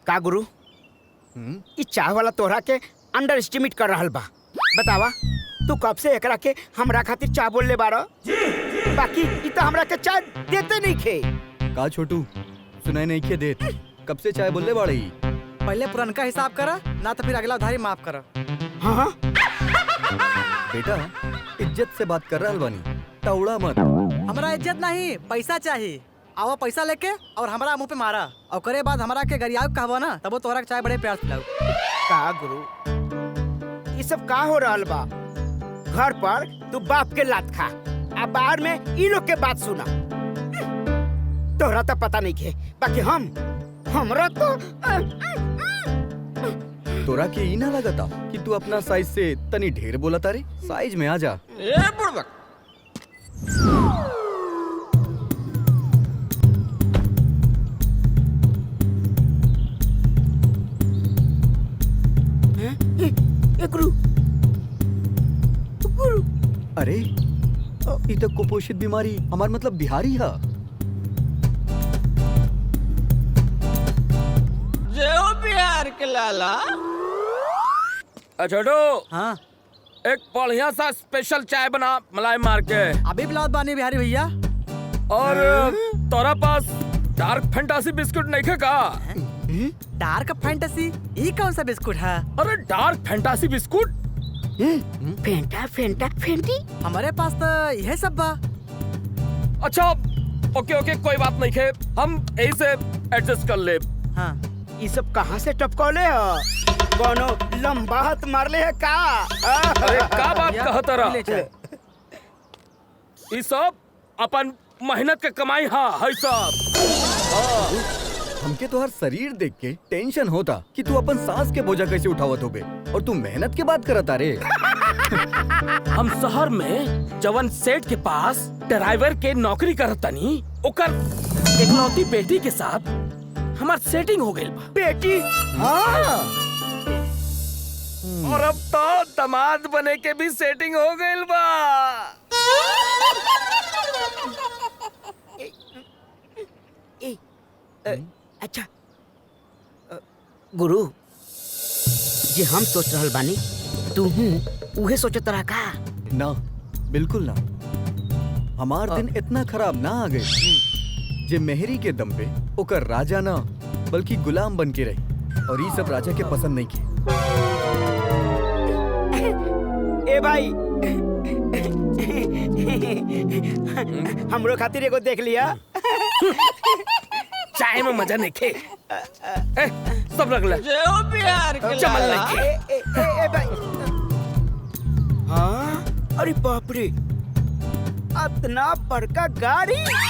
का गुरु ई चाय वाला तोहरा के अंडर एस्टिमेट कर रहल बा। बतावा तू कब से एकरा के हमरा खातिर चाय बोल ले बारा, बाकी ई तो हमरा के चाय देते नहीं खे। का छोटू सुनाई नहीं खे देत, कब से चाय बोलले बाड़े? पहले पुरनका हिसाब करा ना तो फिर अगला उधारी माफ करा। हाँ बेटा इज्जत से बात कर रहा बानी, तौड़ा मत। हमरा इज्जत नहीं पैसा चाहिए। आवा पैसा लेके और हमरा मुंह पे मारा और करे बाद हमरा के गरियाव कहबो ना तब तोहरा के चाय बड़े प्यार से पिलाऊ। का गुरु ये सब का हो रहल बा? घर पर तू बाप के लात खा, अब बाहर में ई लोग के बात सुना। तोहरा तो पता नहीं खे, बाकी हमरा तो तोरा के ई ना लगता कि तू अपना साइज से तनी ढेर बोला तारे? साइज में आ जा। ए बुड़बक गुरु गुरु अरे ई तो कुपोषित बीमारी हमार मतलब बिहारी है। जय हो बिहार के लाला। छोटू हाँ एक बढ़िया सा स्पेशल चाय बना मलाई मार के। अभी पिलावत बानी बिहारी भैया। और तोरा पास डार्क फैंटासी बिस्कुट नहीं खे का? डार्क फैंटेसी ये कौन सा बिस्कुट है? अरे डार्क फैंटासी बिस्कुट फेंटा फेंटा फेंटी हमारे पास तो यह सब बा। अच्छा ओके ओके कोई बात नहीं खे, हम यही से एडजस्ट कर ले। हाँ ये सब कहाँ से टपकौले ह? कोनो लंबा हाथ मारले है का? अरे का बात भैया, कहत रहा? ले चाय। ये सब अपन मेहनत के कमाई है सब। हमके तो हर शरीर देख के टेंशन होता कि तू अपन सांस के बोझा कैसे उठावत होबे और तू मेहनत के बात करत अरे। हम शहर में जवन सेठ के पास ड्राइवर के नौकरी करतनी, ओकर इकलौती बेटी के साथ हमार सेटिंग हो गइल बा। बेटी हाँ। और अब तो दामाद बने के भी सेटिंग हो गइल बा। अच्छा गुरु जे हम सोच रहल बानी तू उहे सोचत रहा का? ना बिल्कुल ना, हमार दिन इतना खराब ना आ गए जे मेहरी के दम पे ओकर राजा ना बल्कि गुलाम बन के रही, और ये सब राजा के पसंद नहीं किए। ए भाई हमरो खातिर एगो देख लिया। चाय में मजा नहीं खे। सब रख ले। बिहार चमल नहीं खे। ए भाई हाँ, अरे बाप रे इतना बड़का गाड़ी।